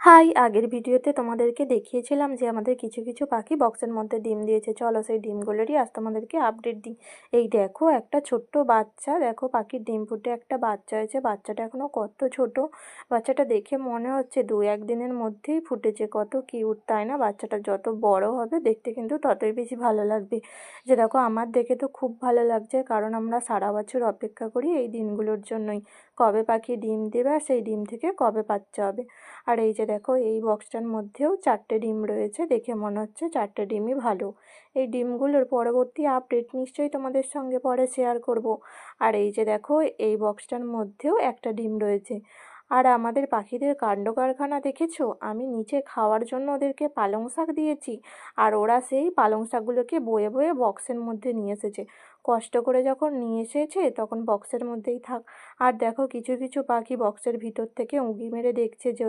High, আগের ভিডিওতে তোমাদেরকে দেখিয়েছিলাম যে আমাদের কিছু কিছু পাখি বক্সের মধ্যে ডিম দিয়েছে। চলো সেই ডিমগুলোরই আজ তোমাদেরকে আপডেট দিই। এই দেখো একটা ছোট্ট বাচ্চা, দেখো পাখির ডিম ফুটে একটা বাচ্চা হয়েছে। বাচ্চাটা এখনও কত ছোট, বাচ্চাটা দেখে মনে হচ্ছে 2-1 দিনের মধ্যেই ফুটেছে। কত কিউট তাই না? বাচ্চাটা যত বড় হবে দেখতে কিন্তু ততই বেশি ভালো লাগবে। যে দেখো আমার দেখে তো খুব ভালো লাগছে, কারণ আমরা সারা বছর অপেক্ষা করি এই দিনগুলোর জন্যই, কবে পাখি ডিম দেবে আর সেই ডিম থেকে কবে বাচ্চা হবে। আর এই যে দেখো এই বক্সটার মধ্যেও 4টে ডিম রয়েছে, দেখে মনে হচ্ছে 4টে ডিমই ভালো। এই ডিমগুলোর পরবর্তী আপডেট নিশ্চয়ই তোমাদের সঙ্গে পরে শেয়ার করব। আর এই যে দেখো এই বক্সটার মধ্যেও একটা ডিম রয়েছে। আর আমাদের পাখিদের কাণ্ড কারখানা দেখেছো? আমি নিচে খাওয়ার জন্য ওদেরকে পালং শাক দিয়েছি, আর ওরা সেই পালং শাকগুলোকে বয়ে বয়ে বক্সের মধ্যে নিয়ে এসেছে। কষ্ট করে যখন নিয়ে এসেছে তখন বক্সের মধ্যেই থাক। আর দেখো কিছু কিছু পাখি বক্সের ভিতর থেকে উঁকি মেরে দেখছে যে